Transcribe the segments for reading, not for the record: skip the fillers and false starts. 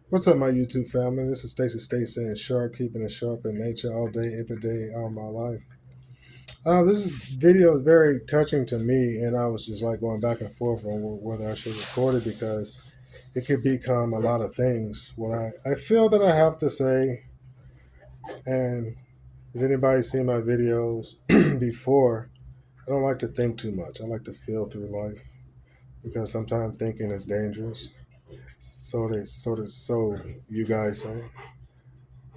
What's up, my YouTube family? This is Stacy State saying sharp, keeping it sharp in nature all day, every day, all my life. This video is very touching to me, and I was just like going back and forth on whether I should record it because it could become a lot of things. What I feel that I have to say, and has anybody seen my videos before? I don't like to think too much. I like to feel through life because sometimes thinking is dangerous. So you guys say.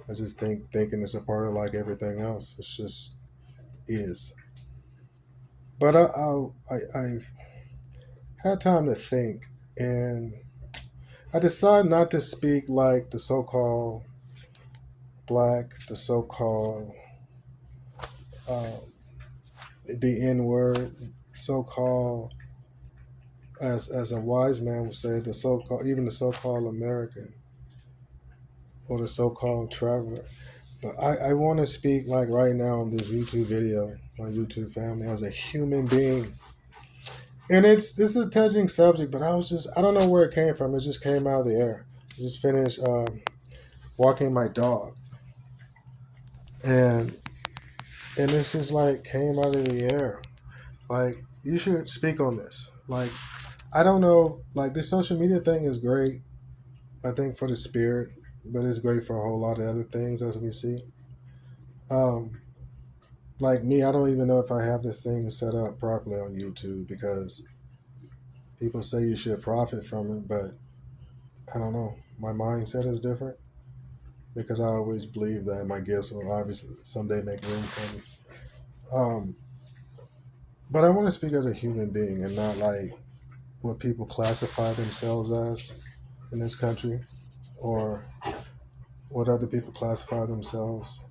I just think thinking is a part of like everything else. It's just is. But I've had time to think, and I decided not to speak like the so-called black, the so-called uh, the N word, so-called as a wise man would say, the so-called even the so-called American or the so-called traveler. But I want to speak like right now on this YouTube video, my YouTube family, as a human being. And this is a touching subject, but I don't know where it came from. It just came out of the air. I just finished walking my dog, and this just like came out of the air. Like you should speak on this. Like I don't know. Like this social media thing is great. I think for the spirit, but it's great for a whole lot of other things as we see. Um, like me, I don't even know if I have this thing set up properly on YouTube because people say you should profit from it, but I don't know. My mindset is different because I always believe that my gifts will obviously someday make room for me. Um, but I want to speak as a human being and not like what people classify themselves as in this country or what other people classify themselves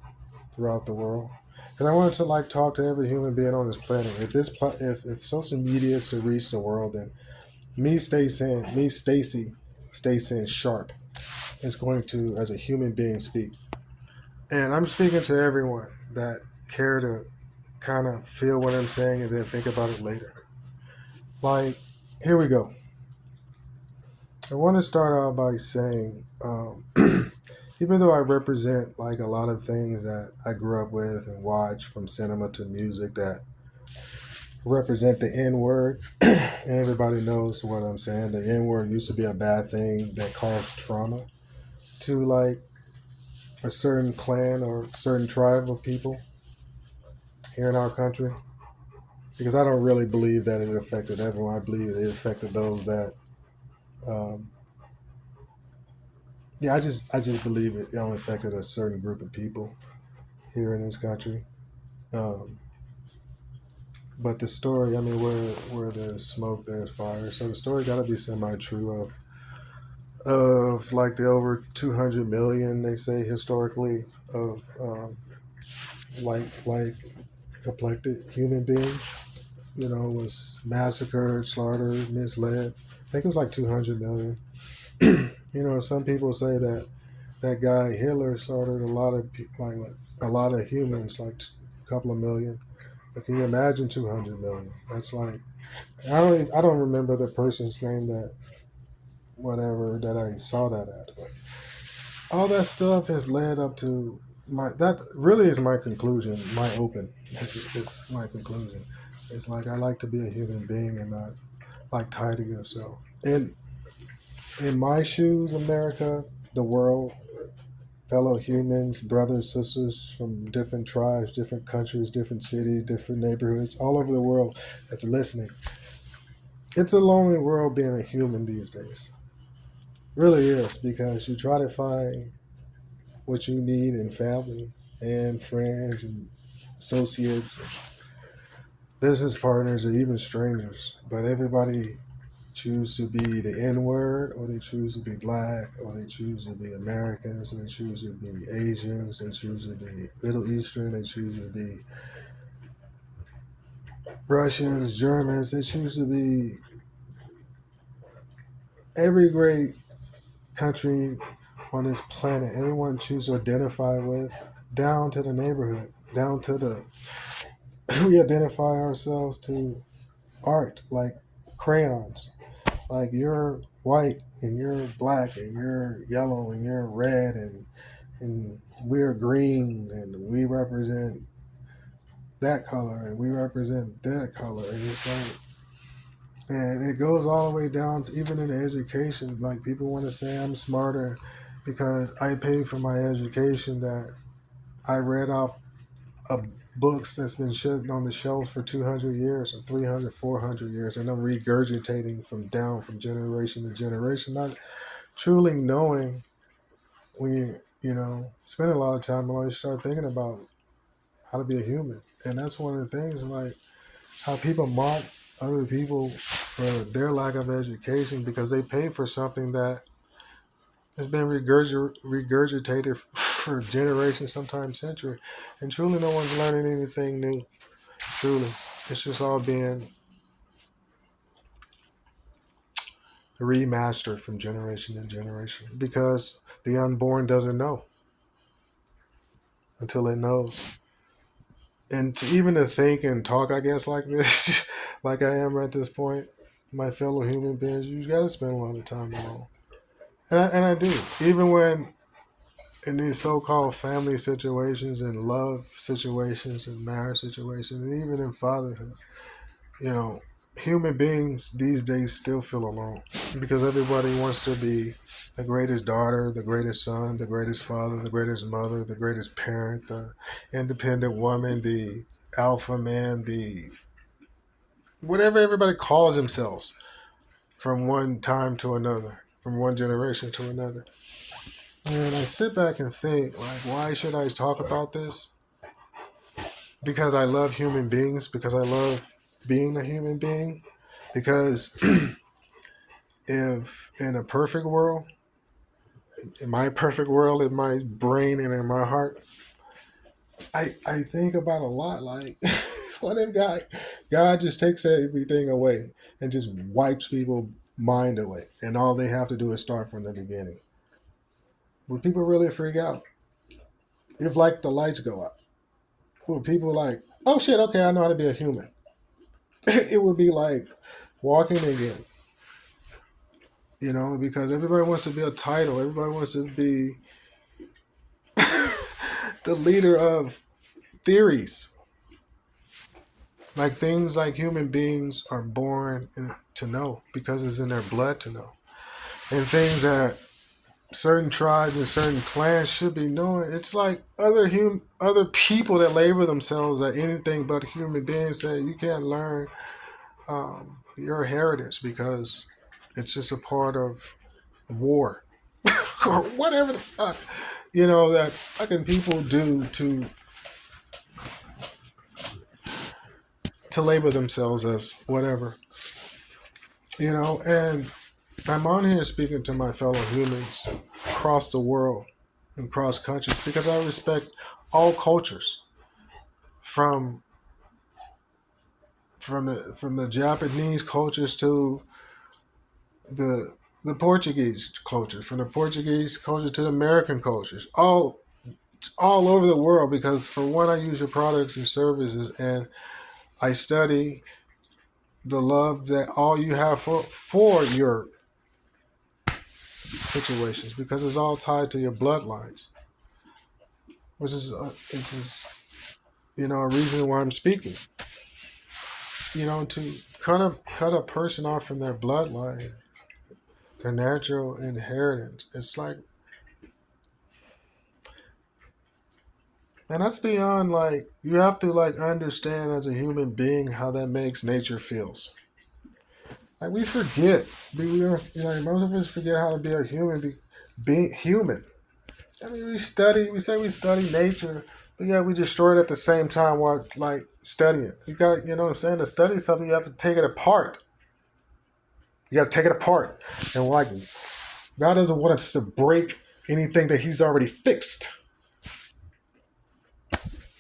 throughout the world. Because I wanted to like talk to every human being on this planet. If social media is to reach the world, then Stacy, Stacy Sharp is going to, as a human being, speak. And I'm speaking to everyone that care to kind of feel what I'm saying and then think about it later. Like, here we go. I want to start out by saying, even though I represent like a lot of things that I grew up with and watched from cinema to music that represent the N word, and everybody knows what I'm saying. The N word used to be a bad thing that caused trauma to like a certain clan or certain tribe of people here in our country. Because I don't really believe that it affected everyone. I believe it affected those that, um, yeah, I just believe it only affected a certain group of people here in this country. Um, but the story, I mean, where there's smoke, there's fire. So the story got to be semi-true of like the over 200 million they say historically of like complected human beings. Was massacred, slaughtered, misled. I think it was like 200 million. Some people say that that guy Hitler slaughtered a lot of like what, a lot of humans, like a couple of million. But can you imagine 200 million? That's like I don't remember the person's name that whatever that I saw that at. But all that stuff has led up to my that really is my conclusion. My open is my conclusion. It's like I like to be a human being and not like tie to yourself. And in my shoes, America, the world, fellow humans, brothers, sisters from different tribes, different countries, different cities, different neighborhoods, all over the world that's listening. It's a lonely world being a human these days. Really is because you try to find what you need in family and friends and associates, business partners, or even strangers. But everybody choose to be the N word, or they choose to be black, or they choose to be Americans, or they choose to be Asians, they choose to be Middle Eastern, they choose to be Russians, Germans, they choose to be every great country on this planet. Everyone chooses to identify with, down to the neighborhood, down to the we identify ourselves to art, like crayons. Like you're white and you're black and you're yellow and you're red and we're green and we represent that color and we represent that color, and it's like, and it goes all the way down to even in education. Like people want to say I'm smarter because I paid for my education, that I read off of books that's been sitting on the shelves for 200 years or 300, 400 years, and I'm regurgitating from generation to generation, not truly knowing. When you spend a lot of time on it, you start thinking about how to be a human. And that's one of the things, like how people mock other people for their lack of education because they pay for something that has been regurgitated for generations, sometimes centuries. And truly no one's learning anything new. Truly. It's just all being remastered from generation to generation because the unborn doesn't know until it knows. And even to think and talk, I guess, like this, like I am at this point, my fellow human beings, you got to spend a lot of time alone. And I do. Even when in these so-called family situations and love situations and marriage situations, and even in fatherhood, you know, human beings these days still feel alone because everybody wants to be the greatest daughter, the greatest son, the greatest father, the greatest mother, the greatest parent, the independent woman, the alpha man, the whatever everybody calls themselves from one time to another, from one generation to another. And I sit back and think, like, why should I talk about this? Because I love human beings, because I love being a human being, because if in a perfect world, in my perfect world, in my brain and in my heart, I think about a lot like what if God just takes everything away and just wipes people's mind away and all they have to do is start from the beginning? Would people really freak out? If like the lights go out, would people like, oh shit, okay, I know how to be a human? It would be like walking again, because everybody wants to be a title, everybody wants to be the leader of theories. Like things like human beings are born to know because it's in their blood to know. And things that certain tribes and certain clans should be knowing. It's like other people that label themselves as anything but human beings say you can't learn your heritage because it's just a part of war or whatever the fuck that fucking people do to label themselves as whatever. And I'm on here speaking to my fellow humans across the world and cross countries because I respect all cultures, from the Japanese cultures to the Portuguese culture, from the Portuguese culture to the American cultures, all over the world. Because for one, I use your products and services, and I study the love that all you have for your situations, because it's all tied to your bloodlines, which is a reason why I'm speaking. To cut a person off from their bloodline, their natural inheritance. It's like, and that's beyond, like, you have to like understand as a human being how that makes nature feels. Like we forget, most of us forget how to be a human, being human. I mean, we say we study nature, but yeah, we destroy it at the same time while like studying. You got, you know what I'm saying? To study something, you have to take it apart. You got to take it apart, and like God doesn't want us to break anything that He's already fixed.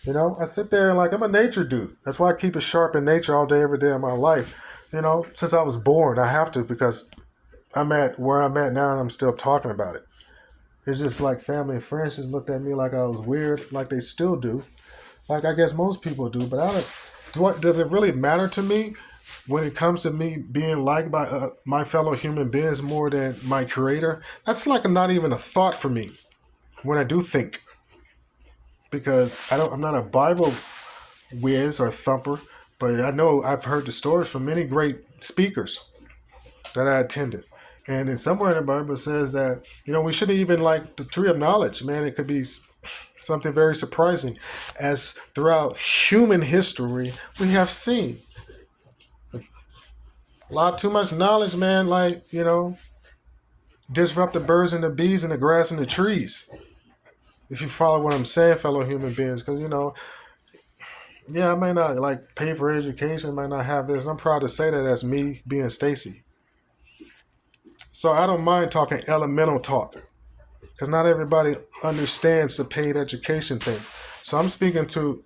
I sit there and like I'm a nature dude. That's why I keep it sharp in nature all day, every day of my life. Since I was born, I have to, because I'm at where I'm at now and I'm still talking about it. It's just like family and friends just looked at me like I was weird, like they still do. Like I guess most people do, but does it really matter to me when it comes to me being liked by my fellow human beings more than my creator, that's like not even a thought for me when I do think, because I'm not a Bible whiz or thumper, but I know I've heard the stories from many great speakers that I attended. And then somewhere in the Bible it says that, we shouldn't even like the tree of knowledge, man. It could be something very surprising, as throughout human history we have seen a lot too much knowledge, man, like, disrupt the birds and the bees and the grass and the trees. If you follow what I'm saying, fellow human beings, because, yeah, I may not like pay for education, might not have this, and I'm proud to say that as me being Stacy. So I don't mind talking elemental talk, because not everybody understands the paid education thing. So I'm speaking to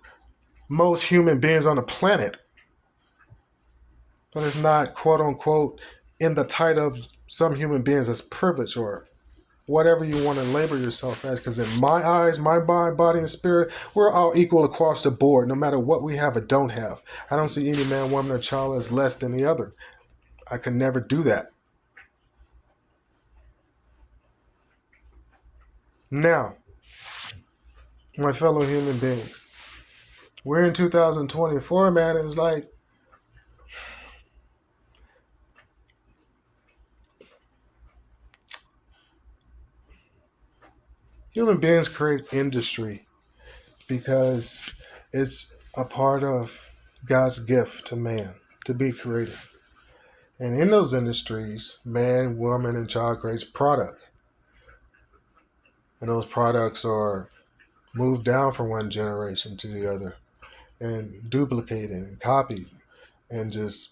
most human beings on the planet, but it's not quote unquote in the title of some human beings as privilege or whatever you want to label yourself as. Because in my eyes, my mind, body, and spirit, we're all equal across the board, no matter what we have or don't have. I don't see any man, woman, or child as less than the other. I could never do that. Now, my fellow human beings, we're in 2024, man. It's like, human beings create industry because it's a part of God's gift to man to be creative. And in those industries, man, woman, and child creates product. And those products are moved down from one generation to the other and duplicated and copied and just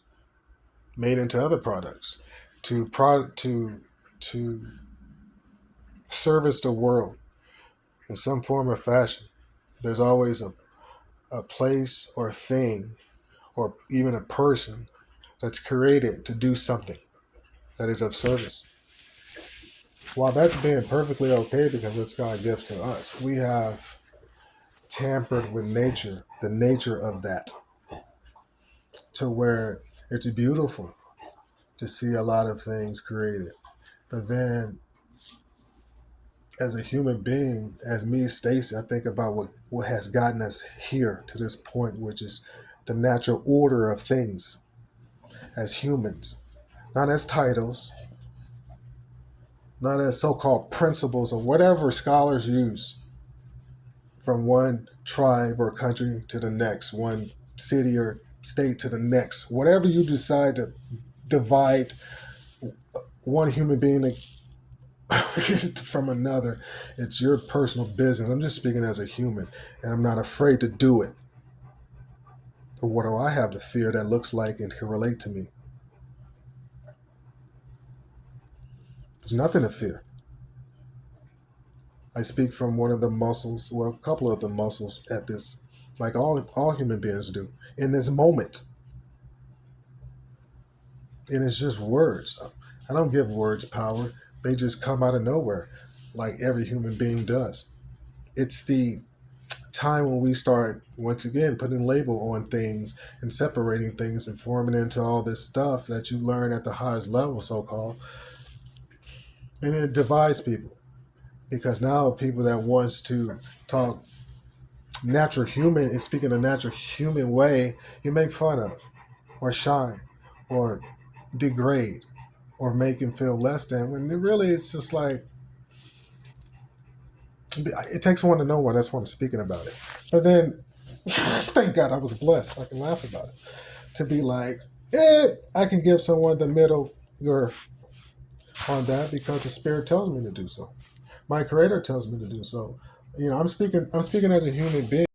made into other products to service the world in some form or fashion. There's always a place or a thing or even a person that's created to do something that is of service. While that's being perfectly okay because it's God's gift to us, we have tampered with nature, the nature of that, to where it's beautiful to see a lot of things created. But then, as a human being, as me, Stacy, I think about what has gotten us here to this point, which is the natural order of things as humans, not as titles, not as so-called principles or whatever scholars use, from one tribe or country to the next, one city or state to the next. Whatever you decide to divide one human being from another, it's your personal business. I'm just speaking as a human, and I'm not afraid to do it. But what do I have to fear that looks like and can relate to me? There's nothing to fear. I speak from one of the muscles, well, a couple of the muscles at this, like all human beings do, in this moment. And it's just words. I don't give words power. They just come out of nowhere, like every human being does. It's the time when we start, once again, putting label on things and separating things and forming into all this stuff that you learn at the highest level, so-called. And it divides people. Because now people that wants to talk natural human and speak in a natural human way, you make fun of, or shine, or degrade, or make him feel less than. When it really, it's just like, it takes one to know one. That's why I'm speaking about it. But then, thank God I was blessed. I can laugh about it. To be like, I can give someone the middle on that because the Spirit tells me to do so. My Creator tells me to do so. I'm speaking as a human being.